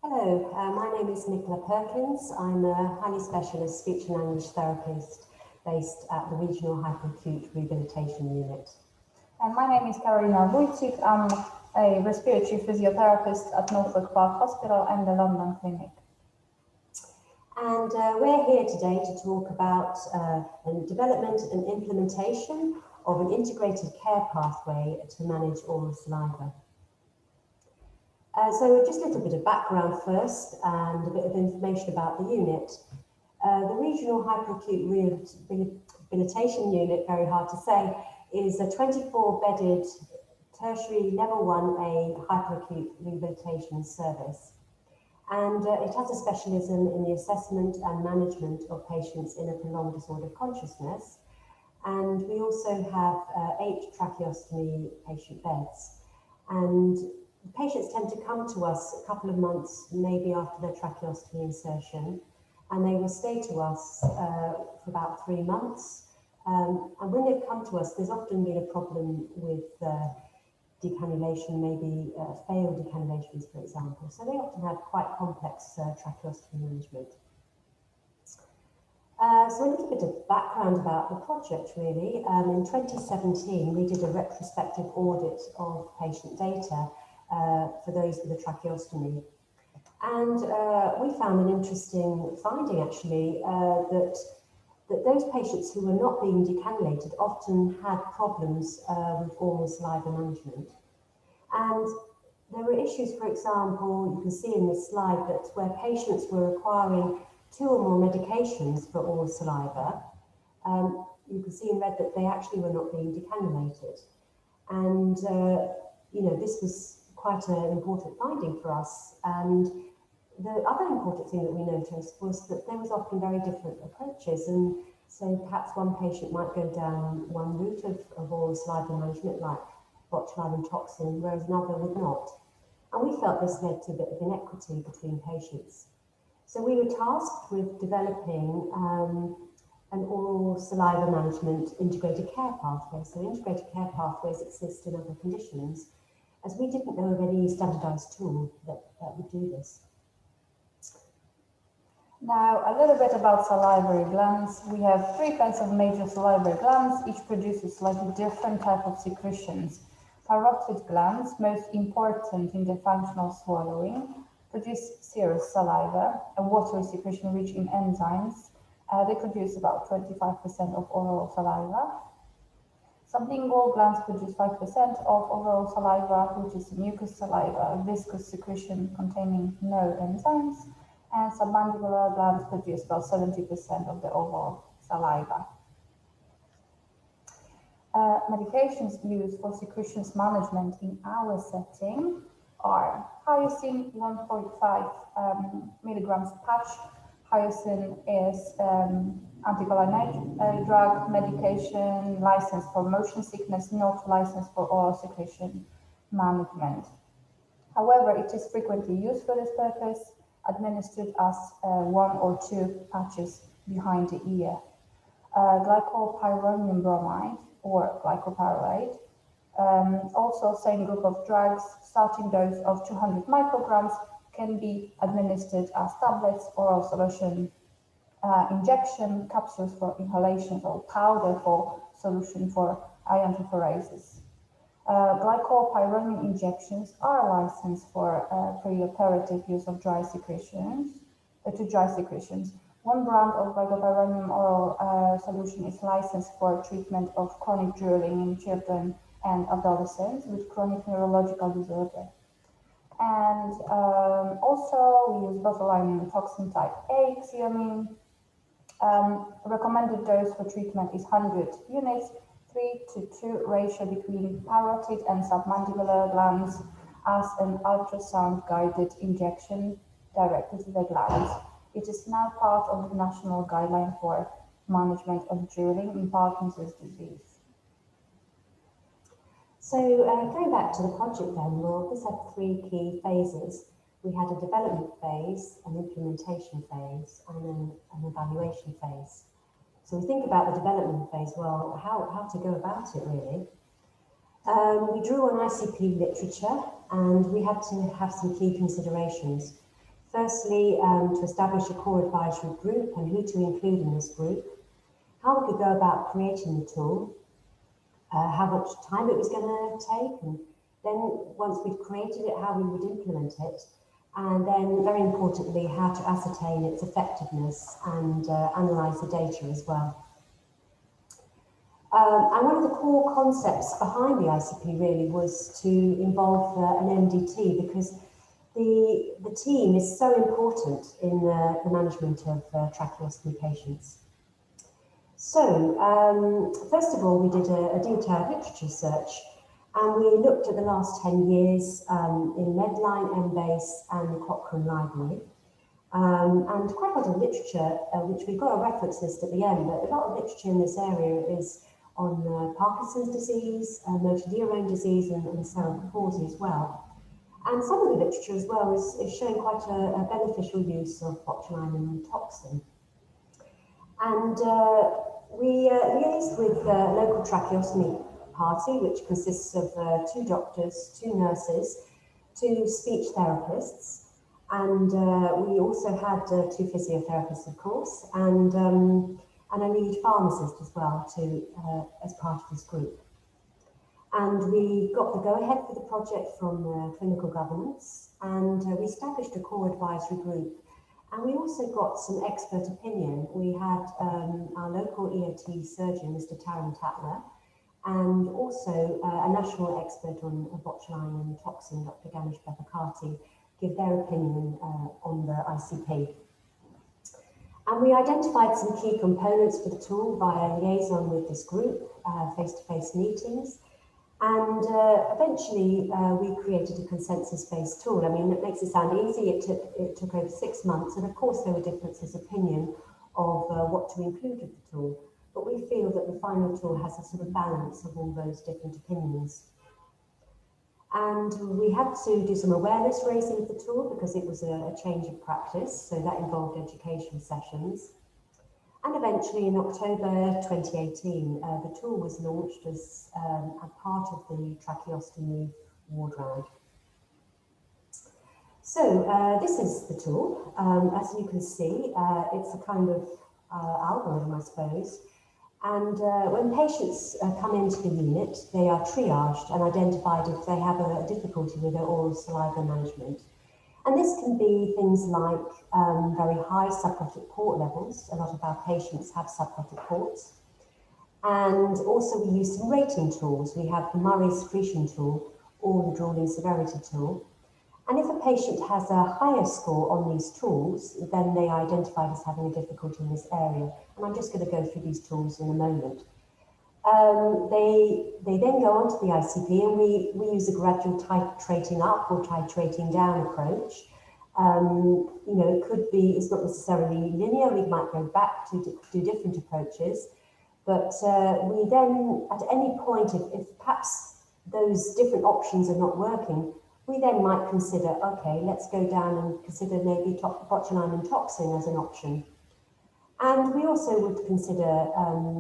Hello, my name is Nicola Perkins. I'm a highly specialist speech and language therapist based at the Regional Hyperacute Rehabilitation Unit. And my name is Karolina Wojcik. I'm a respiratory physiotherapist at Norfolk Park Hospital and the London Clinic. And we're here today to talk about the development and implementation of an integrated care pathway to manage oral saliva. So just a little bit of background first and a bit of information about the unit. The Regional Hyperacute Rehabilitation Unit, very hard to say, is a 24-bedded tertiary level 1A hyperacute rehabilitation service. And it has a specialism in the assessment and management of patients in a prolonged disorder of consciousness. And we also have 8 tracheostomy patient beds. And patients tend to come to us a couple of months, maybe after their tracheostomy insertion, and they will stay to us for about 3 months. And when they've come to us, there's often been a problem with decannulation, maybe failed decannulations, for example. So they often have quite complex tracheostomy management. So a little bit of background about the project, really. In 2017, we did a retrospective audit of patient data for those with a tracheostomy. And we found an interesting finding, actually, that those patients who were not being decannulated often had problems with oral saliva management. And there were issues, for example, you can see in this slide that where patients were requiring 2 or more medications for oral saliva, you can see in red that they actually were not being decannulated. And, you know, this was quite an important finding for us. And the other important thing that we noticed was that there was often very different approaches. And so perhaps one patient might go down one route of oral saliva management, like botulinum toxin, whereas another would not. And we felt this led to a bit of inequity between patients. So we were tasked with developing an oral saliva management integrated care pathway. So integrated care pathways exist in other conditions, as we didn't know of any standardized tool that would do this. Now, a little bit about salivary glands. We have 3 kinds of major salivary glands, each produces slightly different type of secretions. Parotid glands, most important in the function of swallowing, produce serous saliva, a watery secretion rich in enzymes. They produce about 25% of oral saliva. Sublingual glands produce 5% of overall saliva, which is mucus saliva, a viscous secretion containing no enzymes. And submandibular glands produce about 70% of the overall saliva. Medications used for secretions management in our setting are hyoscine 1.5 milligrams patch. Hyoscine is anticholinergic drug medication licensed for motion sickness, not licensed for oral secretion management. However, it is frequently used for this purpose, administered as 1 or 2 patches behind the ear. Glycopyrronium bromide or glycopyrrolate, also same group of drugs, starting dose of 200 micrograms, can be administered as tablets, oral solution, injection, capsules for inhalation, or powder for solution for iontophoresis. Glycopyrronium injections are licensed for preoperative use of dry secretions, to dry secretions. One brand of glycopyrronium oral solution is licensed for treatment of chronic drooling in children and adolescents with chronic neurological disorder. And also we use botulinum toxin type A, xeamine. Recommended dose for treatment is 100 units, 3:2 ratio between parotid and submandibular glands as an ultrasound-guided injection directly to the glands. It is now part of the national guideline for management of drooling in Parkinson's disease. So going back to the project then, well, this had 3 key phases. We had a development phase, an implementation phase, and an evaluation phase. So we think about the development phase, well, how to go about it, really. We drew on ICP literature, and we had to have some key considerations. Firstly, to establish a core advisory group and who to include in this group, how we could go about creating the tool, how much time it was going to take, and then once we'd created it, how we would implement it, and then very importantly, how to ascertain its effectiveness and analyse the data as well. And one of the core concepts behind the ICP really was to involve an MDT, because the team is so important in the management of tracheostomy patients. So, first of all, we did a detailed literature search, and we looked at the last 10 years in Medline, Embase, and the Cochrane Library. And quite a lot of literature, which we've got a reference list at the end, but a lot of literature in this area is on Parkinson's disease, motor neurone disease, and cerebral palsy as well. And some of the literature as well is showing quite a beneficial use of botulinum toxin. And we liaised with a local tracheostomy party, which consists of 2 doctors, 2 nurses, 2 speech therapists, and we also had 2 physiotherapists, of course, and a lead pharmacist as well as part of this group. And we got the go-ahead for the project from clinical governance, and we established a core advisory group. And we also got some expert opinion. We had our local EOT surgeon, Mr. Taran Tatler, and also a national expert on botulinum toxin, Dr. Ganesh Bethakati, give their opinion on the ICP. And we identified some key components for the tool via liaison with this group, face-to-face meetings. And eventually we created a consensus-based tool. I mean, it makes it sound easy. It took over 6 months. And of course, there were differences of opinion of what to include with the tool. But we feel that the final tool has a sort of balance of all those different opinions. And we had to do some awareness raising of the tool because it was a change of practice. So that involved education sessions. And eventually in October 2018, the tool was launched as a part of the tracheostomy ward round. So this is the tool. As you can see, it's a kind of algorithm, I suppose. And when patients come into the unit, they are triaged and identified if they have a difficulty with their oral saliva management. And this can be things like very high subglottic port levels. A lot of our patients have subglottic ports. And also we use some rating tools. We have the Murray secretion tool or the drooling severity tool. And if a patient has a higher score on these tools, then they are identified as having a difficulty in this area. And I'm just going to go through these tools in a moment. They then go on to the ICP, and we use a gradual titrating up or titrating down approach. You know, it could be, it's not necessarily linear. We might go back to do different approaches. But we then, at any point, if perhaps those different options are not working, we then might consider, okay, let's go down and consider maybe botulinum toxin as an option. And we also would consider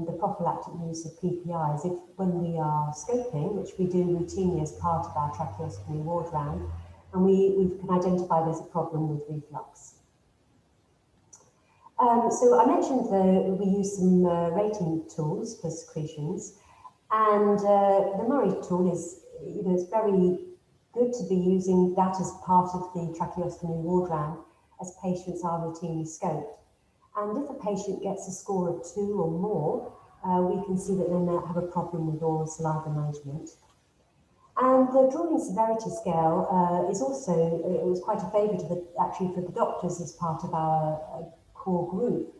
the prophylactic use of PPIs if, when we are scoping, which we do routinely as part of our tracheostomy ward round, and we can identify there's a problem with reflux. So I mentioned we use some rating tools for secretions, and the Murray tool is, you know, it's very good to be using that as part of the tracheostomy ward round as patients are routinely scoped. And if a patient gets a score of 2 or more, we can see that they may have a problem with oral saliva management. And the drooling severity scale is also, it was quite a favour actually for the doctors as part of our core group.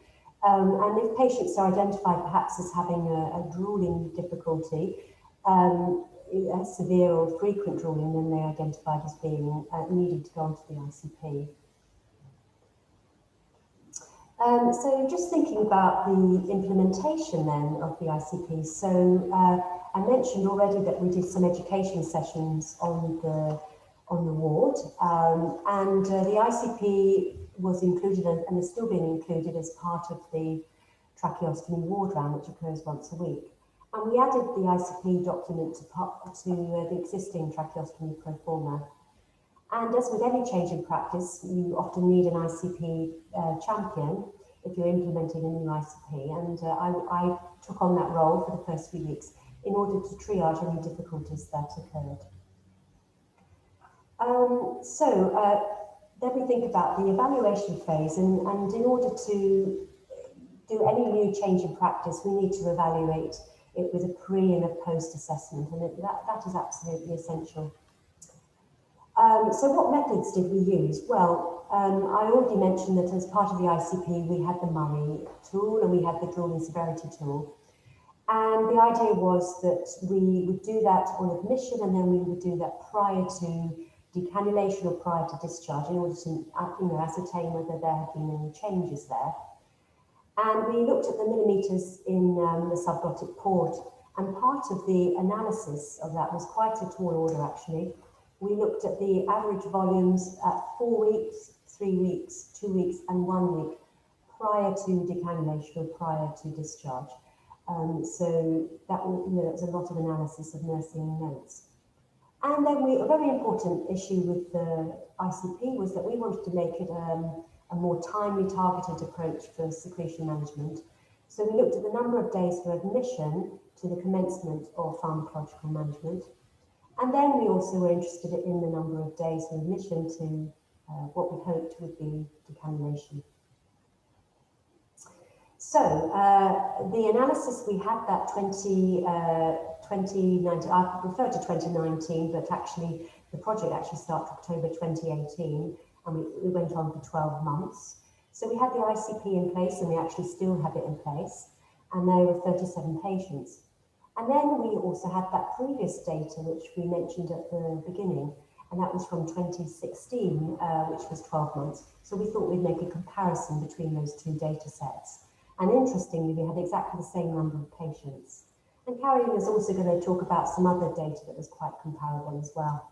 And if patients are identified perhaps as having a drooling difficulty, severe or frequent drooling, then they're identified as being needing to go onto the ICP. So just thinking about the implementation then of the ICP. So I mentioned already that we did some education sessions on the ward, and the ICP was included and is still being included as part of the tracheostomy ward round, which occurs once a week. And we added the ICP document to the existing tracheostomy pro forma. And as with any change in practice, you often need an ICP champion if you're implementing a new ICP. And I took on that role for the first few weeks in order to triage any difficulties that occurred. Then we think about the evaluation phase, and in order to do any new change in practice, we need to evaluate it with a pre and a post assessment, and that is absolutely essential. So what methods did we use? Well, I already mentioned that as part of the ICP, we had the Murray tool and we had the drawing severity tool. And the idea was that we would do that on admission, and then we would do that prior to decannulation or prior to discharge in order to ascertain whether there had been any changes there. And we looked at the millimeters in the subglottic port, and part of the analysis of that was quite a tall order actually. We looked at the average volumes at 4 weeks, 3 weeks, 2 weeks and 1 week prior to decannulation or prior to discharge. So that was a lot of analysis of nursing notes. And then a very important issue with the ICP was that we wanted to make it a more timely, targeted approach for secretion management. So we looked at the number of days for admission to the commencement of pharmacological management. And then we also were interested in the number of days for admission to what we hoped would be decannulation. So the analysis, we had that 2019, I refer to 2019, but actually the project actually started October 2018, and we went on for 12 months. So we had the ICP in place, and we actually still have it in place, and there were 37 patients. And then we also had that previous data, which we mentioned at the beginning, and that was from 2016, which was 12 months. So we thought we'd make a comparison between those two data sets. And interestingly, we had exactly the same number of patients. And Karolina is also going to talk about some other data that was quite comparable as well.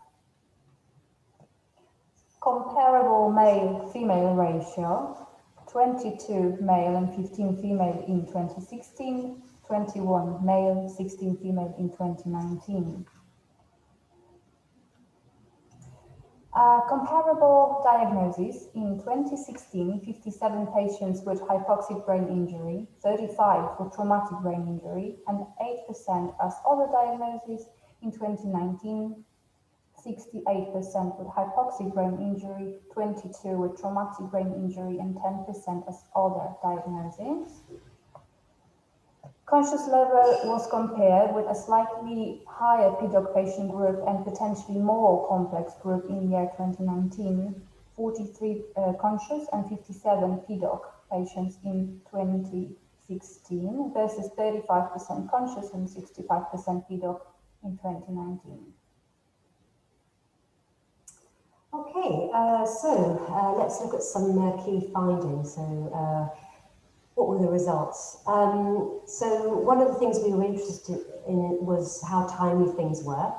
Comparable male-female ratio, 22 male and 15 female in 2016, 21 male, 16 female in 2019. Comparable diagnosis in 2016, 57 patients with hypoxic brain injury, 35 for traumatic brain injury, and 8% as other diagnoses. In 2019, 68% with hypoxic brain injury, 22 with traumatic brain injury, and 10% as other diagnoses. Conscious level was compared with a slightly higher PDOC patient group and potentially more complex group in year 2019, 43 conscious and 57 PDOC patients in 2016 versus 35% conscious and 65% PDOC in 2019. Okay, so let's look at some key findings. So what were the results? So one of the things we were interested in was how timely things were.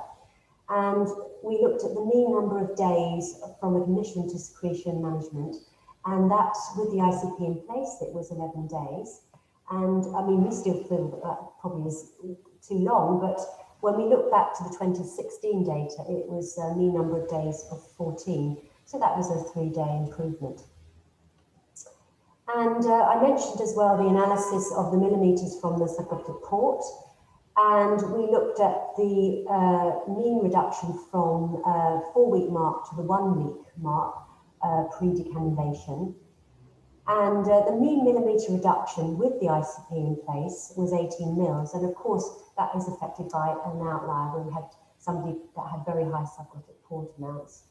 And we looked at the mean number of days from admission to secretion management. And that, with the ICP in place, it was 11 days. And I mean, we still feel that probably is too long, but when we look back to the 2016 data, it was a mean number of days of 14. So that was a 3-day improvement. And I mentioned as well the analysis of the millimeters from the subglottic port, and we looked at the mean reduction from 4-week mark to the 1-week mark pre-decannulation. And the mean millimeter reduction with the ICP in place was 18 mils, and of course that is affected by an outlier where we had somebody that had very high subglottic port amounts.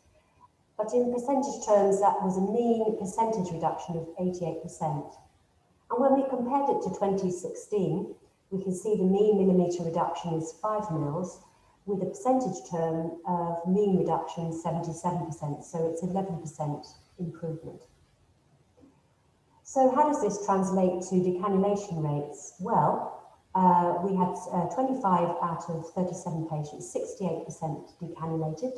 But in percentage terms, that was a mean percentage reduction of 88%. And when we compared it to 2016, we can see the mean millimeter reduction is 5 mils, with a percentage term of mean reduction 77%, so it's 11% improvement. So how does this translate to decannulation rates? Well, we had 25 out of 37 patients, 68% decannulated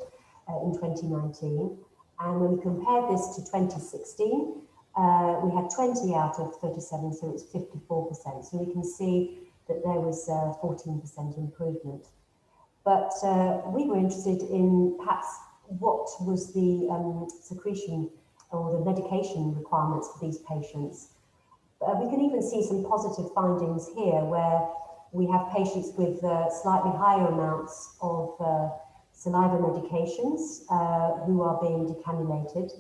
in 2019. And when we compare this to 2016, we had 20 out of 37, so it's 54%. So we can see that there was 14% improvement. But we were interested in perhaps what was the secretion or the medication requirements for these patients. We can even see some positive findings here where we have patients with slightly higher amounts of saliva medications who are being decannulated.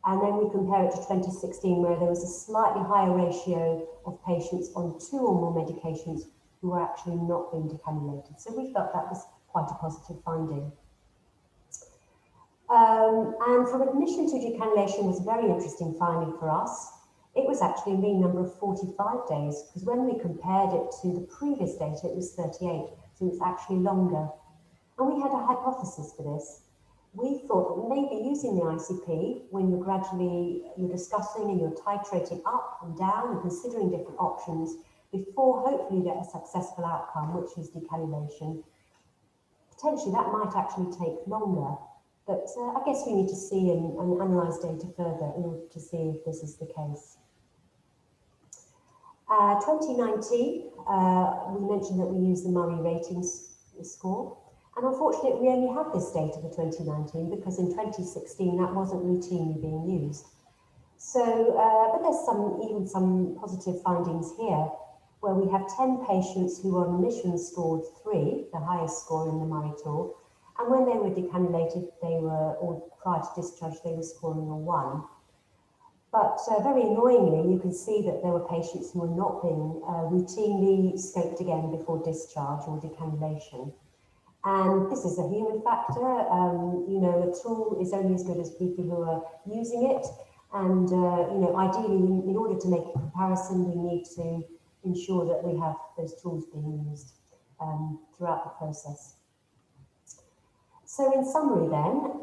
And then we compare it to 2016, where there was a slightly higher ratio of patients on 2 or more medications who were actually not being decannulated. So we felt that was quite a positive finding. And from admission to decannulation was a very interesting finding for us. It was actually a mean number of 45 days, because when we compared it to the previous data, it was 38, so it's actually longer. And we had a hypothesis for this. We thought that maybe using the ICP, when you're discussing and you're titrating up and down and considering different options before hopefully you get a successful outcome, which is decannulation, potentially that might actually take longer. But I guess we need to see and analyse data further in order to see if this is the case. 2019, we mentioned that we use the Murray ratings score. And unfortunately, we only have this data for 2019 because in 2016, that wasn't routinely being used. So, but there's even some positive findings here, where we have 10 patients who on admission scored 3, the highest score in the Murray tool. And when they were decannulated, or prior to discharge, they were scoring a 1. But very annoyingly, you can see that there were patients who were not being routinely scoped again before discharge or decannulation. And this is a human factor. You know, a tool is only as good as people who are using it. And, you know, ideally, in order to make a comparison, we need to ensure that we have those tools being used throughout the process. So in summary then,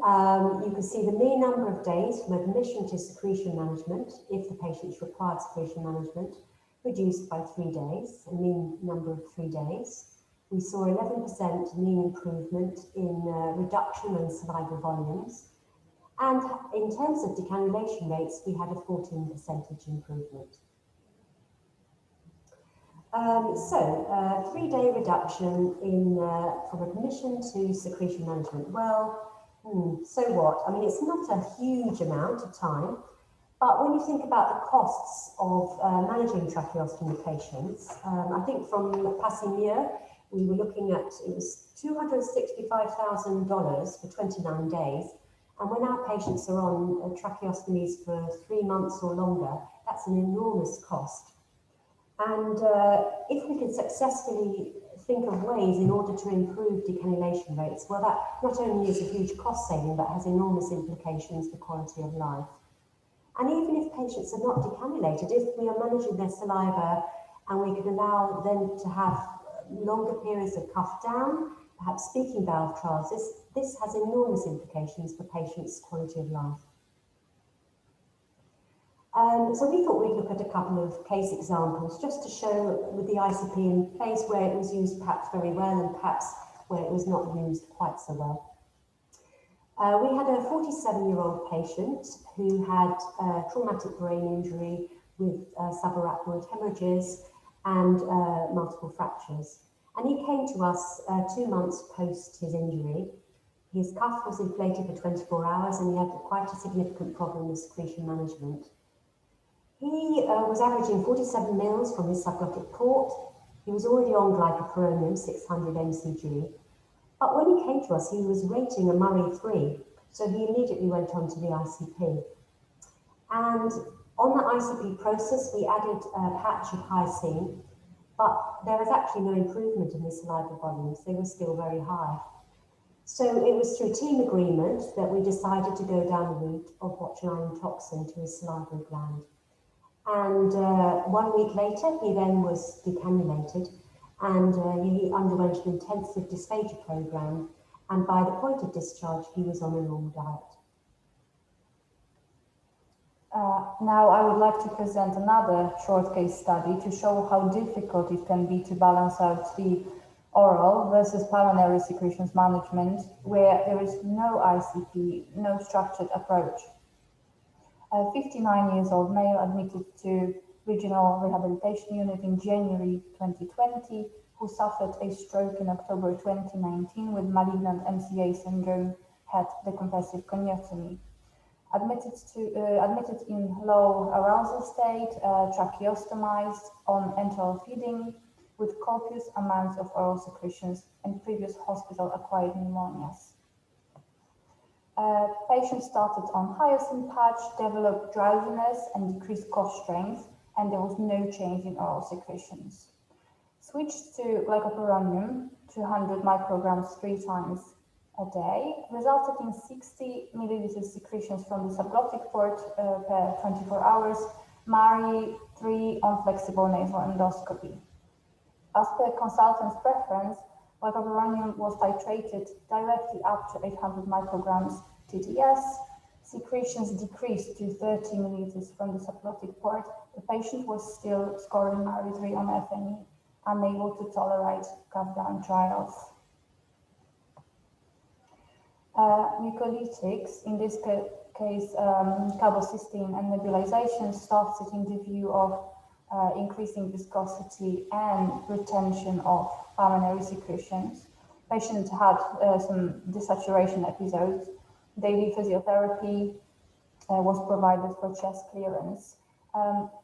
you can see the mean number of days from admission to secretion management, if the patients required secretion management, reduced by 3 days, a mean number of 3 days. We saw 11% mean improvement in reduction in saliva volumes. And in terms of decannulation rates, we had a 14% improvement. 3-day reduction in from admission to secretion management. Well, so what? I mean, it's not a huge amount of time, but when you think about the costs of managing tracheostomy patients, I think from passing year, we were looking at, it was $265,000 for 29 days. And when our patients are on tracheostomies for 3 months or longer, that's an enormous cost. And if we can successfully think of ways in order to improve decannulation rates, well, that not only is a huge cost saving, but has enormous implications for quality of life. And even if patients are not decannulated, if we are managing their saliva and we could allow them to have longer periods of cuff down, perhaps speaking valve trials, this has enormous implications for patients' quality of life. So we thought we'd look at a couple of case examples just to show with the ICP in place where it was used perhaps very well and perhaps where it was not used quite so well. We had a 47-year-old patient who had traumatic brain injury with subarachnoid hemorrhages and multiple fractures. And he came to us 2 months post his injury. His cuff was inflated for 24 hours and he had quite a significant problem with secretion management. He was averaging 47 mils from his subglottic port. He was already on glycopyrronium, 600 mcg. But when he came to us, he was rating a Murray 3, so he immediately went on to the ICP. And on the ICP process, we added a patch of hyoscine, but there was actually no improvement in the saliva volumes. They were still very high. So it was through team agreement that we decided to go down the route of botulinum toxin to his salivary gland. And 1 week later, he then was decannulated and he underwent an intensive dysphagia program. And by the point of discharge, he was on a normal diet. Now I would like to present another short case study to show how difficult it can be to balance out the oral versus pulmonary secretions management, where there is no ICP, no structured approach. A 59-year-old male admitted to Regional Rehabilitation Unit in January 2020, who suffered a stroke in October 2019 with malignant MCA syndrome, had decompressive goniotomy. Admitted in low arousal state, tracheostomized on enteral feeding with copious amounts of oral secretions and previous hospital-acquired pneumonias. Patient started on hyacinth patch, developed drowsiness and decreased cough strength, and there was no change in oral secretions. Switched to glycopyrronium, 200 micrograms 3 times a day, resulted in 60 milliliters secretions from the subglottic port per 24 hours, MARI 3 on flexible nasal endoscopy. As per consultant's preference, glycopyrronium was titrated directly up to 800 micrograms TTS. Secretions decreased to 30 milliliters from the subglottic port. The patient was still scoring MARI 3 on FNE, unable to tolerate cuff-down trials. Mucolytics, in this case carbocysteine and nebulization, started in the view of increasing viscosity and retention of pulmonary secretions. Patient had some desaturation episodes. Daily physiotherapy was provided for chest clearance.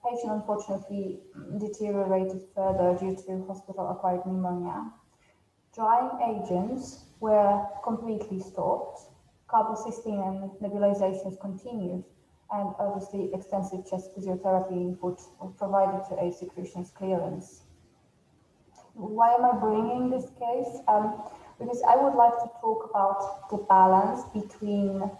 Patient unfortunately deteriorated further due to hospital-acquired pneumonia. Drying agents were completely stopped. Carbocysteine and nebulizations continued, and obviously extensive chest physiotherapy input was provided to aid secretions clearance. Why am I bringing this case? Because I would like to talk about the balance between,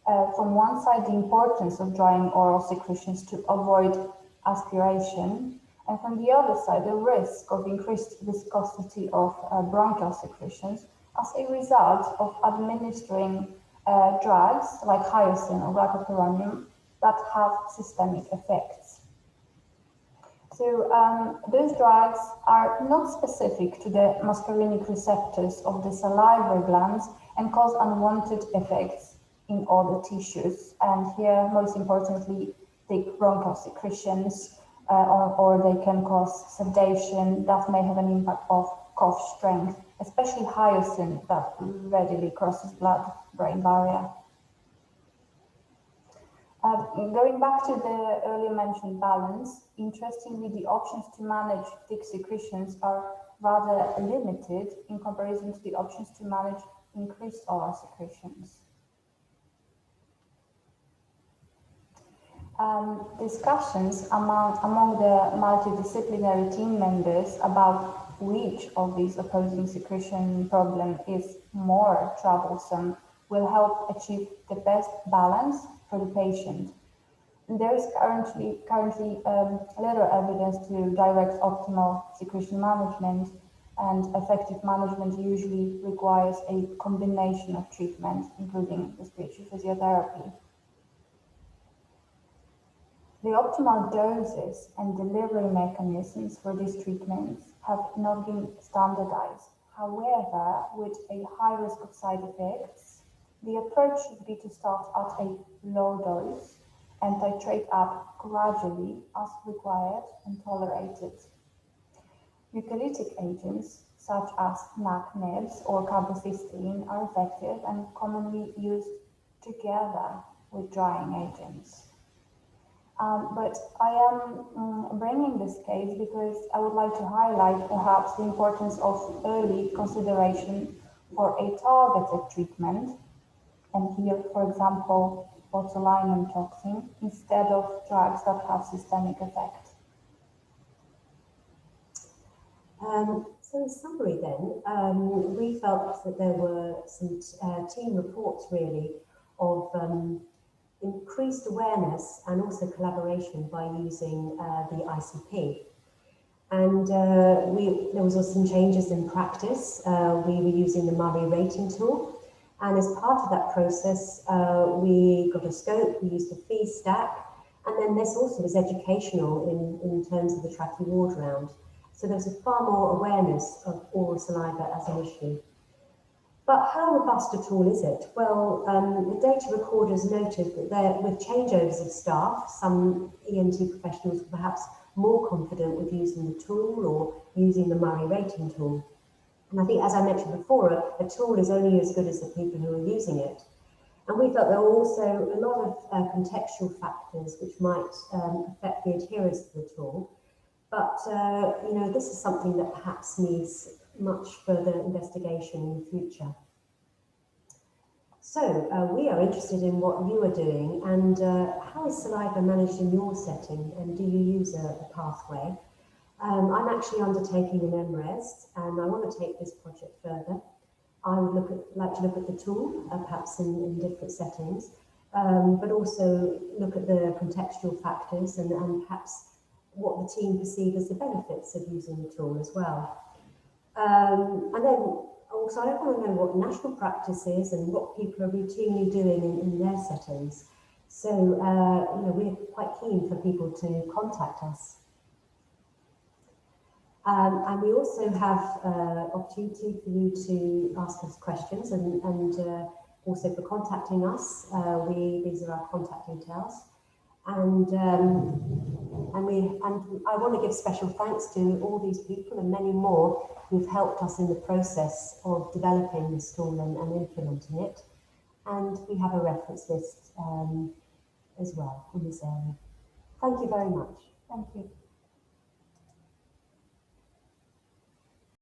from one side, the importance of drying oral secretions to avoid aspiration, and from the other side, the risk of increased viscosity of bronchial secretions as a result of administering drugs like hyoscine or glycopyrronium that have systemic effects. So those drugs are not specific to the muscarinic receptors of the salivary glands and cause unwanted effects in other tissues. And here, most importantly, thick bronchial secretions, or they can cause sedation that may have an impact of cough strength, especially hyoscine that readily crosses blood-brain barrier. Going back to the earlier mentioned balance, interestingly, the options to manage thick secretions are rather limited in comparison to the options to manage increased oral secretions. Discussions among the multidisciplinary team members about which of these opposing secretion problem is more troublesome will help achieve the best balance for the patient. There is currently little evidence to direct optimal secretion management, and effective management usually requires a combination of treatments, including respiratory physiotherapy. The optimal doses and delivery mechanisms for these treatments have not been standardized. However, with a high risk of side effects, the approach should be to start at a low dose and titrate up gradually as required and tolerated. Mucolytic agents such as NAC/NIBs or carbocysteine are effective and commonly used together with drying agents. But I am bringing this case because I would like to highlight perhaps the importance of early consideration for a targeted treatment, and here, for example, botulinum toxin instead of drugs that have systemic effect. So in summary then, we felt that there were some team reports really of increased awareness and also collaboration by using the ICP. And there was also some changes in practice. We were using the MARI rating tool. And as part of that process, we got a scope, we used a fee stack, and then this also was educational in terms of the trachea ward round. So there was a far more awareness of oral saliva as an issue. But how robust a tool is it? Well, the data recorders noted that with changeovers of staff, some ENT professionals were perhaps more confident with using the tool or using the MARI rating tool. And I think, as I mentioned before, a tool is only as good as the people who are using it. And we felt there were also a lot of contextual factors which might affect the adherence to the tool. But, you know, this is something that perhaps needs much further investigation in the future. So we are interested in what you are doing, and how is saliva managed in your setting, and do you use a pathway? I'm actually undertaking an MRes, and I want to take this project further. I would like to look at the tool, perhaps in different settings, but also look at the contextual factors and perhaps what the team perceive as the benefits of using the tool as well. And then also, I want to know what national practice is and what people are routinely doing in their settings. So, you know, we're quite keen for people to contact us. And we also have opportunity for you to ask us questions and also for contacting us. These are our contact details. And I want to give special thanks to all these people and many more who've helped us in the process of developing this tool and implementing it. And we have a reference list as well in this area. Thank you very much. Thank you.